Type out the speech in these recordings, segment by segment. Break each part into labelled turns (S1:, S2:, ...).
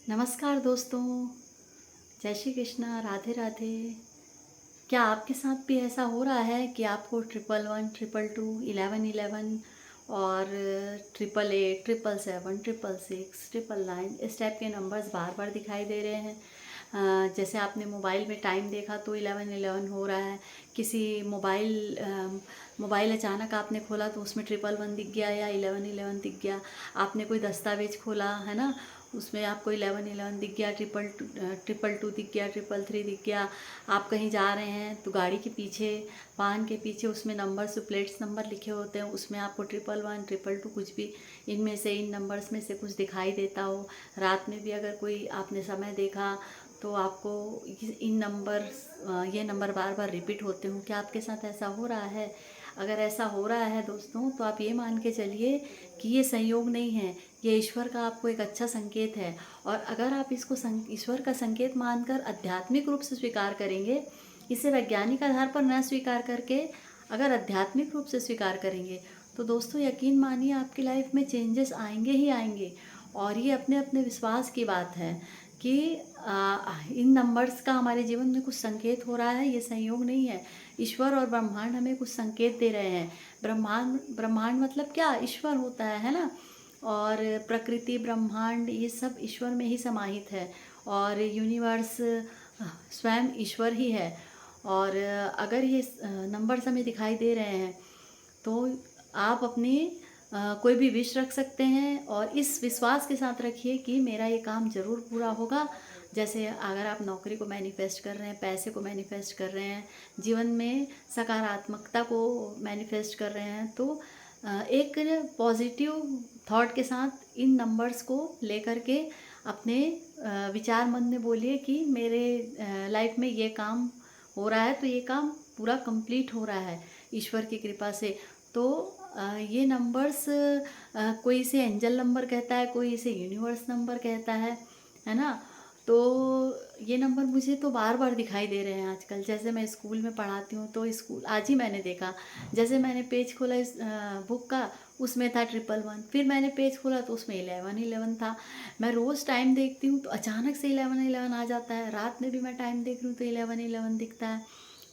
S1: नमस्कार दोस्तों। जय श्री कृष्णा, राधे राधे। क्या आपके साथ भी ऐसा हो रहा है कि आपको 111, 222, 1111 और 888, 777, 666, 999 इस टाइप के नंबर्स बार बार दिखाई दे रहे हैं? जैसे आपने मोबाइल में टाइम देखा तो 1111 हो रहा है। किसी मोबाइल अचानक आपने खोला तो उसमें 111 दिख गया या 1111 दिख गया। आपने कोई दस्तावेज खोला है ना, उसमें आपको 1111 दिख गया, 222 दिख गया, 333 दिख गया। आप कहीं जा रहे हैं तो गाड़ी के पीछे, वाहन के पीछे उसमें नंबर से प्लेट्स नंबर लिखे होते हैं, उसमें आपको 111, 222 कुछ भी इनमें से, इन नंबर्स में से कुछ दिखाई देता हो। रात में भी अगर कोई आपने समय देखा तो आपको ये नंबर बार बार रिपीट होते हो। क्या आपके साथ ऐसा हो रहा है? अगर ऐसा हो रहा है दोस्तों, तो आप ये मान के चलिए कि ये संयोग नहीं है, ये ईश्वर का आपको एक अच्छा संकेत है। और अगर आप इसको ईश्वर का संकेत मानकर आध्यात्मिक रूप से स्वीकार करेंगे, इसे वैज्ञानिक आधार पर न स्वीकार करके अगर आध्यात्मिक रूप से स्वीकार करेंगे, तो दोस्तों यकीन मानिए आपकी लाइफ में चेंजेस आएंगे ही आएंगे। और ये अपने अपने विश्वास की बात है कि इन नंबर्स का हमारे जीवन में कुछ संकेत हो रहा है, ये संयोग नहीं है। ईश्वर और ब्रह्मांड हमें कुछ संकेत दे रहे हैं। ब्रह्मांड ब्रह्मांड मतलब क्या? ईश्वर होता है ना। और प्रकृति, ब्रह्मांड, ये सब ईश्वर में ही समाहित है। और यूनिवर्स स्वयं ईश्वर ही है। और अगर ये नंबर्स हमें दिखाई दे रहे हैं तो आप अपनी कोई भी विश रख सकते हैं और इस विश्वास के साथ रखिए कि मेरा ये काम ज़रूर पूरा होगा। जैसे अगर आप नौकरी को मैनिफेस्ट कर रहे हैं, पैसे को मैनिफेस्ट कर रहे हैं, जीवन में सकारात्मकता को मैनिफेस्ट कर रहे हैं, तो एक पॉजिटिव थॉट के साथ इन नंबर्स को लेकर के अपने विचार मन में बोलिए कि मेरे लाइफ में ये काम हो रहा है, तो ये काम पूरा कंप्लीट हो रहा है ईश्वर की कृपा से। तो ये नंबर्स, कोई इसे एंजल नंबर कहता है, कोई इसे यूनिवर्स नंबर कहता है ना। तो ये नंबर मुझे तो बार बार दिखाई दे रहे हैं आजकल। जैसे मैं स्कूल में पढ़ाती हूँ तो स्कूल आज ही मैंने देखा, जैसे मैंने पेज खोला इस बुक का, उसमें था 111। फिर मैंने पेज खोला तो उसमें 1111 था। मैं रोज़ टाइम देखती हूँ तो अचानक से 1111 आ जाता है। रात में भी मैं टाइम देख रही हूँ तो 1111 दिखता है।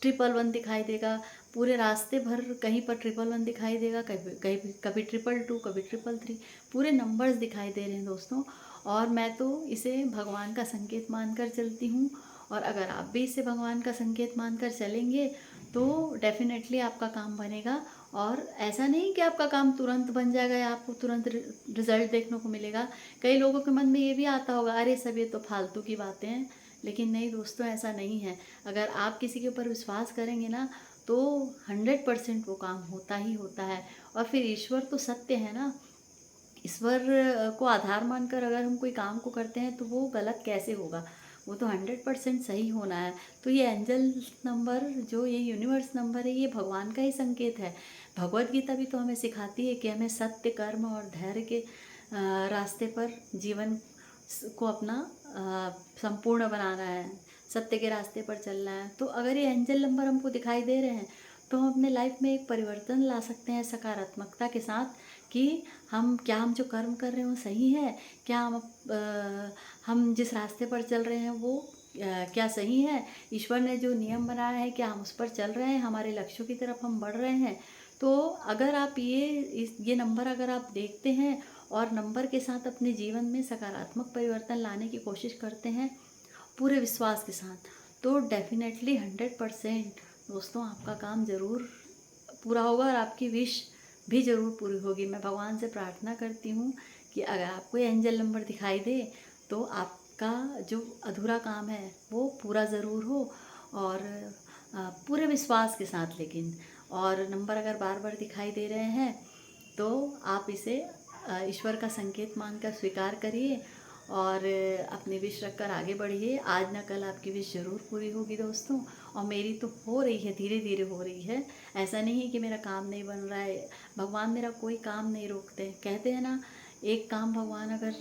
S1: 111 दिखाई देगा पूरे रास्ते भर, कहीं पर 111 दिखाई देगा, कभी कभी कभी 222, कभी 333, पूरे नंबर्स दिखाई दे रहे हैं दोस्तों। और मैं तो इसे भगवान का संकेत मानकर चलती हूँ। और अगर आप भी इसे भगवान का संकेत मानकर चलेंगे तो डेफिनेटली आपका काम बनेगा। और ऐसा नहीं कि आपका काम तुरंत बन जाएगा या आपको तुरंत रिजल्ट देखने को मिलेगा। कई लोगों के मन में ये भी आता होगा, अरे सब ये तो फालतू की बातें हैं। लेकिन नहीं दोस्तों, ऐसा नहीं है। अगर आप किसी के ऊपर विश्वास करेंगे ना, तो 100% वो काम होता ही होता है। और फिर ईश्वर तो सत्य है ना। ईश्वर को आधार मानकर अगर हम कोई काम को करते हैं तो वो गलत कैसे होगा? वो तो 100% सही होना है। तो ये एंजल नंबर, जो ये यूनिवर्स नंबर है, ये भगवान का ही संकेत है। भगवत गीता भी तो हमें सिखाती है कि हमें सत्य, कर्म और धैर्य के रास्ते पर जीवन को अपना संपूर्ण बनाना है, सत्य के रास्ते पर चलना है। तो अगर ये एंजल नंबर हमको दिखाई दे रहे हैं तो हम अपने लाइफ में एक परिवर्तन ला सकते हैं सकारात्मकता के साथ, कि हम जो कर्म कर रहे हैं वो सही है क्या, हम जिस रास्ते पर चल रहे हैं वो क्या सही है, ईश्वर ने जो नियम बनाया है क्या हम उस पर चल रहे हैं, हमारे लक्ष्यों की तरफ हम बढ़ रहे हैं। तो अगर आप ये नंबर अगर आप देखते हैं और नंबर के साथ अपने जीवन में सकारात्मक परिवर्तन लाने की कोशिश करते हैं पूरे विश्वास के साथ, तो डेफिनेटली 100% दोस्तों आपका काम ज़रूर पूरा होगा और आपकी विश भी ज़रूर पूरी होगी। मैं भगवान से प्रार्थना करती हूँ कि अगर आपको ये एंजल नंबर दिखाई दे तो आपका जो अधूरा काम है वो पूरा ज़रूर हो। और पूरे विश्वास के साथ लेकिन। और नंबर अगर बार बार दिखाई दे रहे हैं तो आप इसे ईश्वर का संकेत मानकर स्वीकार करिए और अपनी विश रखकर आगे बढ़िए। आज ना कल आपकी विश ज़रूर पूरी होगी दोस्तों। और मेरी तो हो रही है, धीरे धीरे हो रही है। ऐसा नहीं है कि मेरा काम नहीं बन रहा है। भगवान मेरा कोई काम नहीं रोकते। कहते हैं ना, एक काम भगवान अगर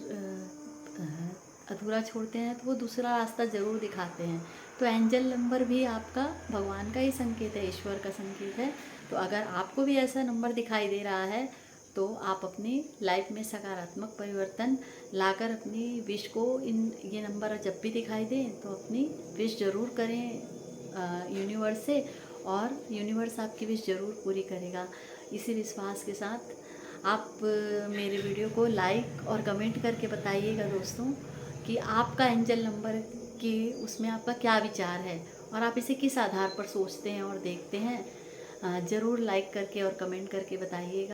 S1: अधूरा छोड़ते हैं तो वो दूसरा रास्ता ज़रूर दिखाते हैं। तो एंजल नंबर भी आपका भगवान का ही संकेत है, ईश्वर का संकेत है। तो अगर आपको भी ऐसा नंबर दिखाई दे रहा है तो आप अपनी लाइफ में सकारात्मक परिवर्तन लाकर अपनी विश को ये नंबर जब भी दिखाई दें तो अपनी विश ज़रूर करें यूनिवर्स से, और यूनिवर्स आपकी विश ज़रूर पूरी करेगा। इसी विश्वास के साथ आप मेरे वीडियो को लाइक और कमेंट करके बताइएगा दोस्तों कि आपका एंजल नंबर की उसमें आपका क्या विचार है और आप इसे किस आधार पर सोचते हैं और देखते हैं। ज़रूर लाइक करके और कमेंट करके बताइएगा।